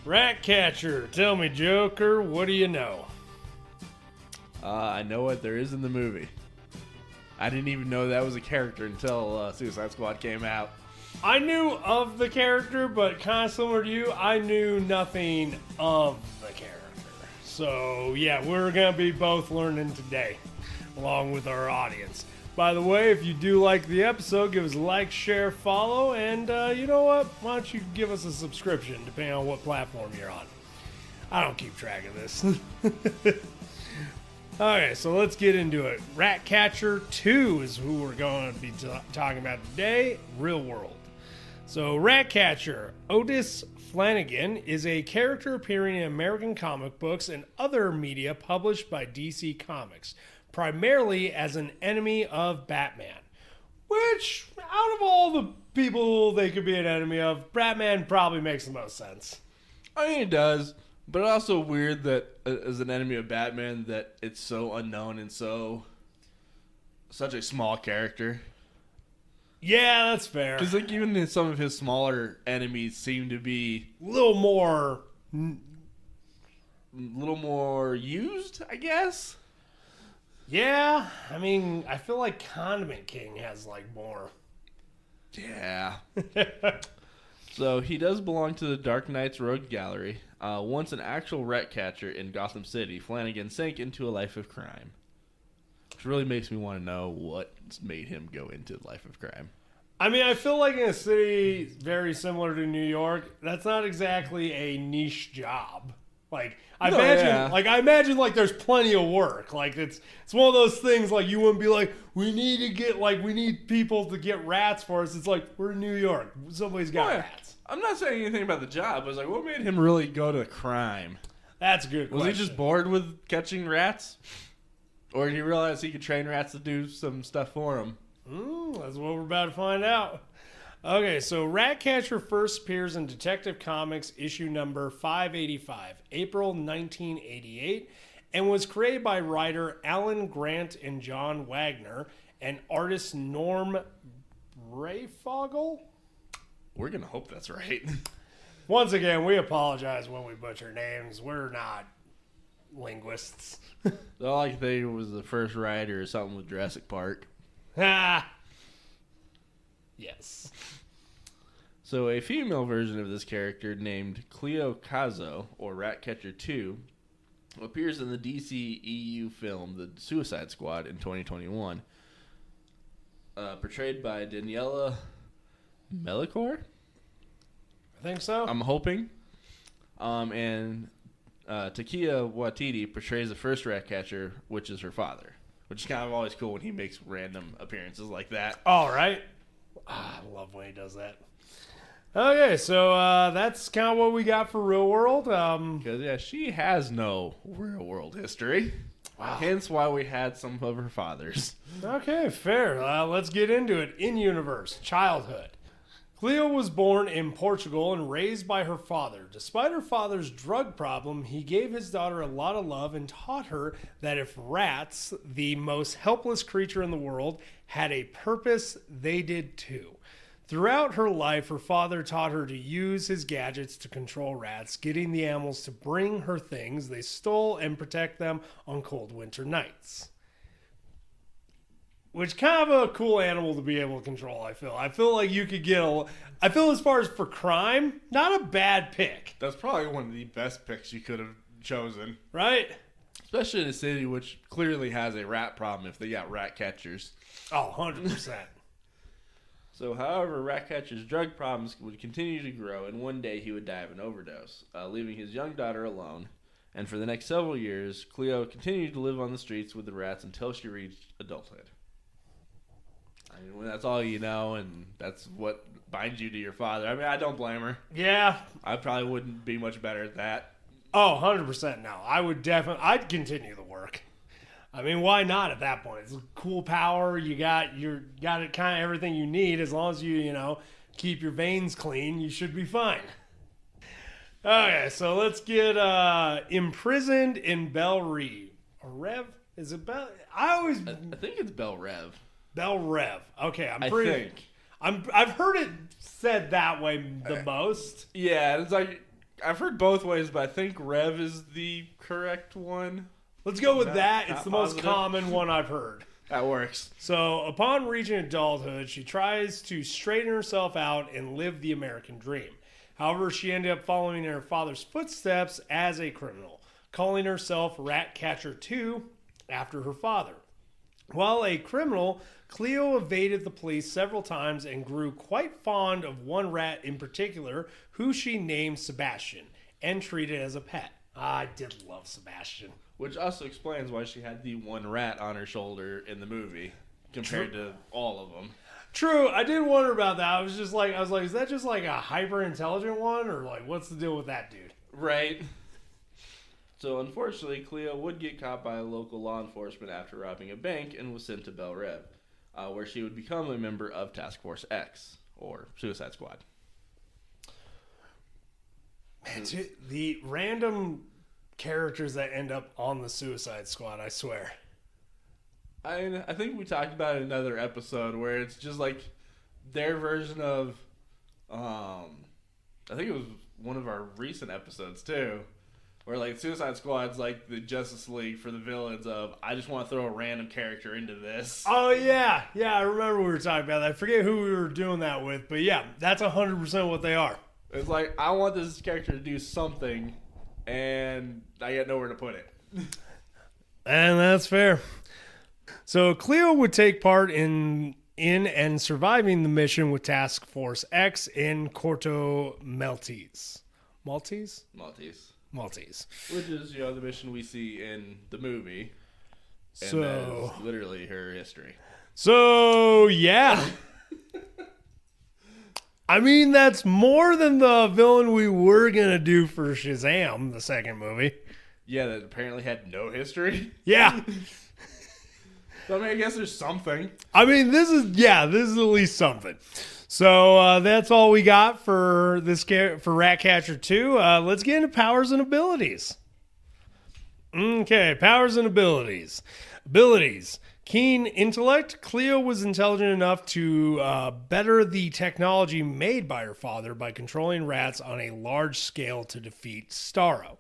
Ratcatcher, tell me, Joker, what do you know? I know what there is in the movie. I didn't even know that was a character until Suicide Squad came out. I knew of the character, but kind of similar to you, I knew nothing of the character. So, yeah, we're going to be both learning today, along with our audience. By the way, if you do like the episode, give us a like, share, follow, and you know what? Why don't you give us a subscription, depending on what platform you're on. I don't keep track of this. Okay, so let's get into it. Ratcatcher 2 is who we're going to be talking about today, real world. So Ratcatcher, Otis Flanagan, is a character appearing in American comic books and other media published by DC Comics, primarily as an enemy of Batman. Which, out of all the people they could be an enemy of, Batman probably makes the most sense. I mean, it does. But also weird that as an enemy of Batman that it's so unknown and such a small character. Yeah, that's fair. Because like even some of his smaller enemies seem to be a little more used, I guess. Yeah, I mean, I feel like Condiment King has like more. Yeah. So he does belong to the Dark Knight's Rogue Gallery. Once an actual Ratcatcher in Gotham City, Flanagan sank into a life of crime. Which really makes me want to know what's made him go into the life of crime. I mean, I feel like in a city very similar to New York, that's not exactly a niche job. Like I imagine like there's plenty of work. Like it's one of those things like you wouldn't be like, we need people to get rats for us. It's like we're in New York. Somebody's got rats. I'm not saying anything about the job. I was like, what made him really go to crime? That's a good question. Was he just bored with catching rats? Or did he realize he could train rats to do some stuff for him? That's what we're about to find out. Okay, so Ratcatcher first appears in Detective Comics issue number 585, April 1988, and was created by writer Alan Grant and John Wagner and artist Norm Breyfogle? We're going to hope that's right. Once again, we apologize when we butcher names. We're not linguists. All I can think was the first writer or something with Jurassic Park. Ah! Yes. So a female version of this character named Cleo Cazo, or Ratcatcher 2, appears in the DC EU film The Suicide Squad in 2021. Portrayed by Daniela Melchior? I think so. I'm hoping. And Takia Waititi portrays the first Ratcatcher, which is her father. Which is kind of always cool when he makes random appearances like that. All right. I love when he does that. Okay, so that's kind of what we got for Real World. Because, yeah, she has no real world history. Wow. Hence why we had some of her fathers. Okay, fair. Let's get into it. In-universe, childhood. Cleo was born in Portugal and raised by her father. Despite her father's drug problem, he gave his daughter a lot of love and taught her that if rats, the most helpless creature in the world, had a purpose, they did too. Throughout her life, her father taught her to use his gadgets to control rats, getting the animals to bring her things they stole and protect them on cold winter nights. Which kind of a cool animal to be able to control, I feel. I feel like you could get I feel as far as for crime, not a bad pick. That's probably one of the best picks you could have chosen. Right? Especially in a city which clearly has a rat problem if they got rat catchers. Oh, 100%. So, however, Ratcatcher's drug problems would continue to grow, and one day he would die of an overdose, leaving his young daughter alone. And for the next several years, Cleo continued to live on the streets with the rats until she reached adulthood. I mean, when that's all you know, and that's what binds you to your father. I mean, I don't blame her. Yeah. I probably wouldn't be much better at that. Oh, 100% no. I'd continue the work. I mean, why not at that point? It's a cool power. You got it kind of everything you need. As long as you keep your veins clean, you should be fine. Okay, so let's get imprisoned in Belle Rev. Or Rev? Is it Belle? I think it's Belle Rev. Belle Rev. Okay, I think. I've heard it said that way the most. Yeah, it's like I've heard both ways, but I think Rev is the correct one. Let's go with that. It's not the most positive. common one I've heard. That works. So, upon reaching adulthood, she tries to straighten herself out and live the American dream. However, she ended up following in her father's footsteps as a criminal, calling herself Ratcatcher 2 after her father. While a criminal, Cleo evaded the police several times and grew quite fond of one rat in particular, who she named Sebastian and treated as a pet. I did love Sebastian. Which also explains why she had the one rat on her shoulder in the movie compared to all of them. True, I did wonder about that. I was like, is that just like a hyper intelligent one, or like, what's the deal with that dude? Right. So unfortunately, Cleo would get caught by local law enforcement after robbing a bank and was sent to Bel Rev, where she would become a member of Task Force X, or Suicide Squad. Man, dude, the random characters that end up on the Suicide Squad, I swear. I think we talked about it in another episode where it's just like their version of, I think it was one of our recent episodes too, where like Suicide Squad's like the Justice League for the villains of, I just want to throw a random character into this. Oh yeah, I remember we were talking about that. I forget who we were doing that with, but yeah, that's 100% what they are. It's like, I want this character to do something, and I got nowhere to put it. And that's fair. So Cleo would take part in and surviving the mission with Task Force X in Corto Maltese. Maltese? Maltese. Which is, the mission we see in the movie. And So that is literally her history. So, yeah. I mean, that's more than the villain we were going to do for Shazam, the second movie. Yeah, that apparently had no history. Yeah. So, I mean, I guess there's something. I mean, this is at least something. So that's all we got for for Ratcatcher 2. Let's get into powers and abilities. Okay, powers and abilities. Abilities. Keen intellect. Cleo was intelligent enough to better the technology made by her father by controlling rats on a large scale to defeat Starro.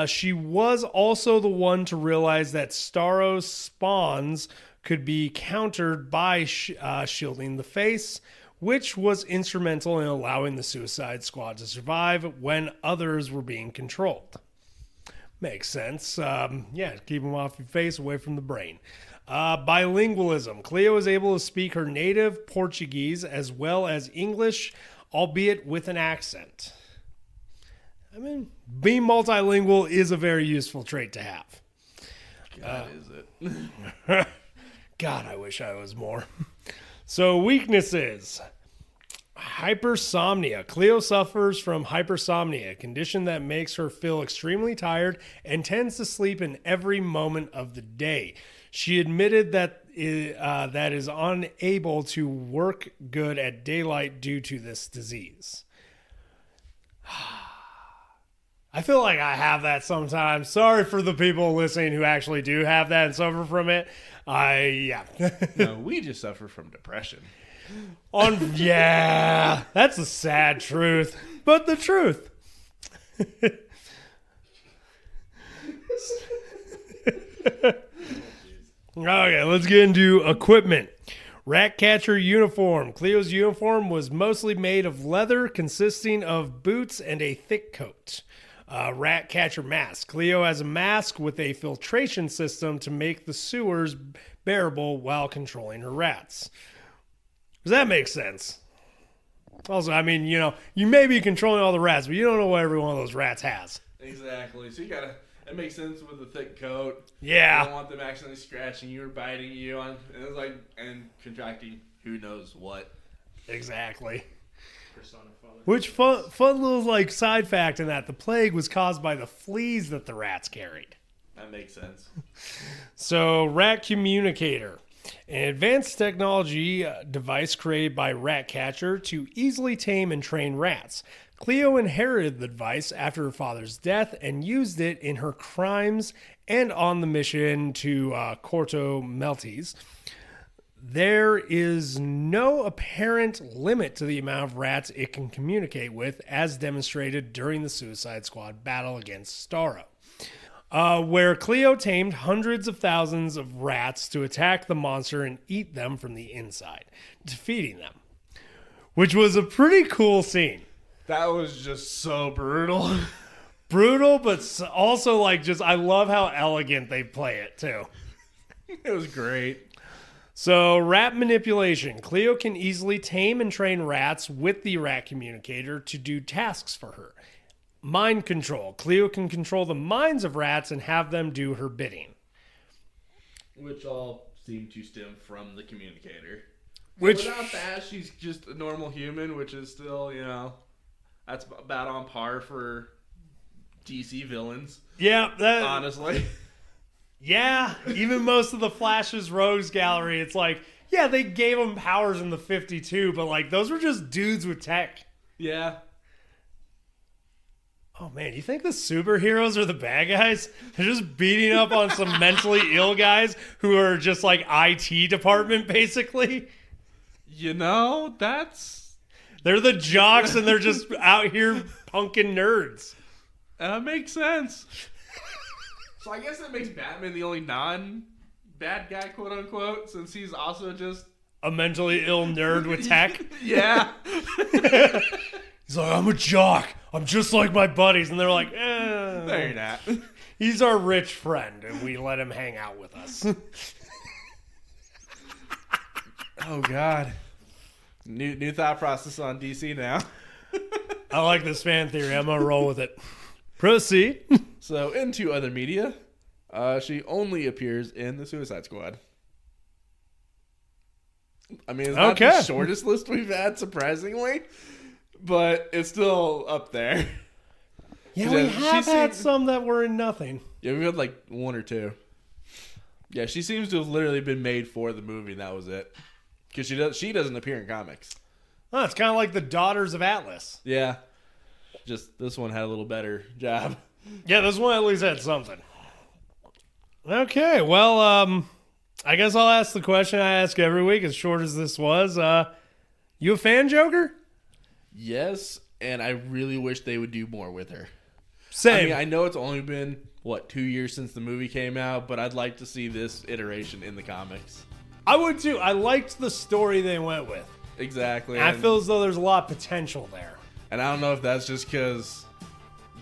She was also the one to realize that Starro's spawns could be countered by shielding the face, which was instrumental in allowing the Suicide Squad to survive when others were being controlled. Makes sense. Keep them off your face, away from the brain. Bilingualism. Cleo is able to speak her native Portuguese as well as English, albeit with an accent. I mean, being multilingual is a very useful trait to have. God, is it? God, I wish I was more. So, weaknesses. Hypersomnia. Cleo suffers from hypersomnia, a condition that makes her feel extremely tired and tends to sleep in every moment of the day. She admitted that is unable to work good at daylight due to this disease. I feel like I have that sometimes. Sorry for the people listening who actually do have that and suffer from it. No, we just suffer from depression. That's the sad truth, but the truth. Okay, let's get into equipment. Ratcatcher uniform. Cleo's uniform was mostly made of leather, consisting of boots and a thick coat. Ratcatcher mask. Cleo has a mask with a filtration system to make the sewers bearable while controlling her rats. Does that make sense? Also, I mean, you may be controlling all the rats, but you don't know what every one of those rats has. Exactly. So it makes sense with the thick coat. Yeah. You don't want them accidentally scratching you or biting you and contracting who knows what. Exactly. Persona father. Which fun little side fact in that the plague was caused by the fleas that the rats carried. That makes sense. So, Rat Communicator. An advanced technology device created by Ratcatcher to easily tame and train rats. Cleo inherited the device after her father's death and used it in her crimes and on the mission to Corto Maltese. there is no apparent limit to the amount of rats it can communicate with, as demonstrated during the Suicide Squad battle against Starro, where Cleo tamed hundreds of thousands of rats to attack the monster and eat them from the inside, defeating them, which was a pretty cool scene. That was just so brutal. Brutal, but also like just, I love how elegant they play it too. It was great. So, rat manipulation. Cleo can easily tame and train rats with the rat communicator to do tasks for her. Mind control. Cleo can control the minds of rats and have them do her bidding. Which all seem to stem from the communicator. Which, without that, she's just a normal human, which is still, that's about on par for DC villains. Yeah, that honestly. Yeah, even most of the Flash's Rogues gallery, it's like, yeah, they gave them powers in the 52, but like those were just dudes with tech. Yeah. Oh man, you think the superheroes are the bad guys? They're just beating up on some mentally ill guys who are just like IT department, basically. That's... They're the jocks and they're just out here punking nerds. That makes sense. So I guess that makes Batman the only non-bad guy, quote unquote, since he's also just a mentally ill nerd with tech. Yeah. He's like, I'm a jock. I'm just like my buddies. And they're like, no, you're not. He's our rich friend, and we let him hang out with us. Oh, God. New thought process on DC now. I like this fan theory. I'm going to roll with it. Proceed. So, into other media, she only appears in the Suicide Squad. I mean, it's not the shortest list we've had, surprisingly, but it's still up there. Yeah, we have had some that were in nothing. Yeah, we've had like one or two. Yeah, she seems to have literally been made for the movie, and that was it. Because she doesn't appear in comics. Oh, it's kind of like the Daughters of Atlas. Yeah. Just this one had a little better job. Yeah, this one at least had something. Okay, well, I guess I'll ask the question I ask every week, as short as this was. You a fan, Joker? Yes, and I really wish they would do more with her. Same. I mean, I know it's only been, 2 years since the movie came out, but I'd like to see this iteration in the comics. I would too. I liked the story they went with. Exactly. I feel as though there's a lot of potential there. And I don't know if that's just because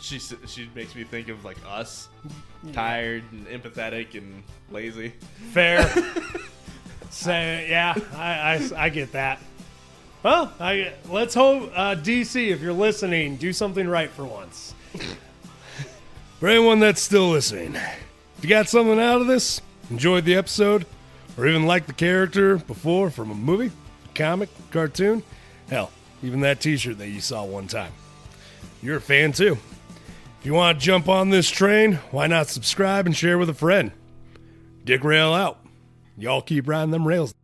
she makes me think of like us, tired and empathetic and lazy. Fair. So yeah, I get that. Well, let's hope DC, if you're listening, do something right for once. For anyone that's still listening, if you got something out of this, enjoyed the episode, or even liked the character before from a movie, comic, cartoon, hell, even that t-shirt that you saw one time, you're a fan too. If you want to jump on this train, why not subscribe and share with a friend? Dick Rail out. Y'all keep riding them rails.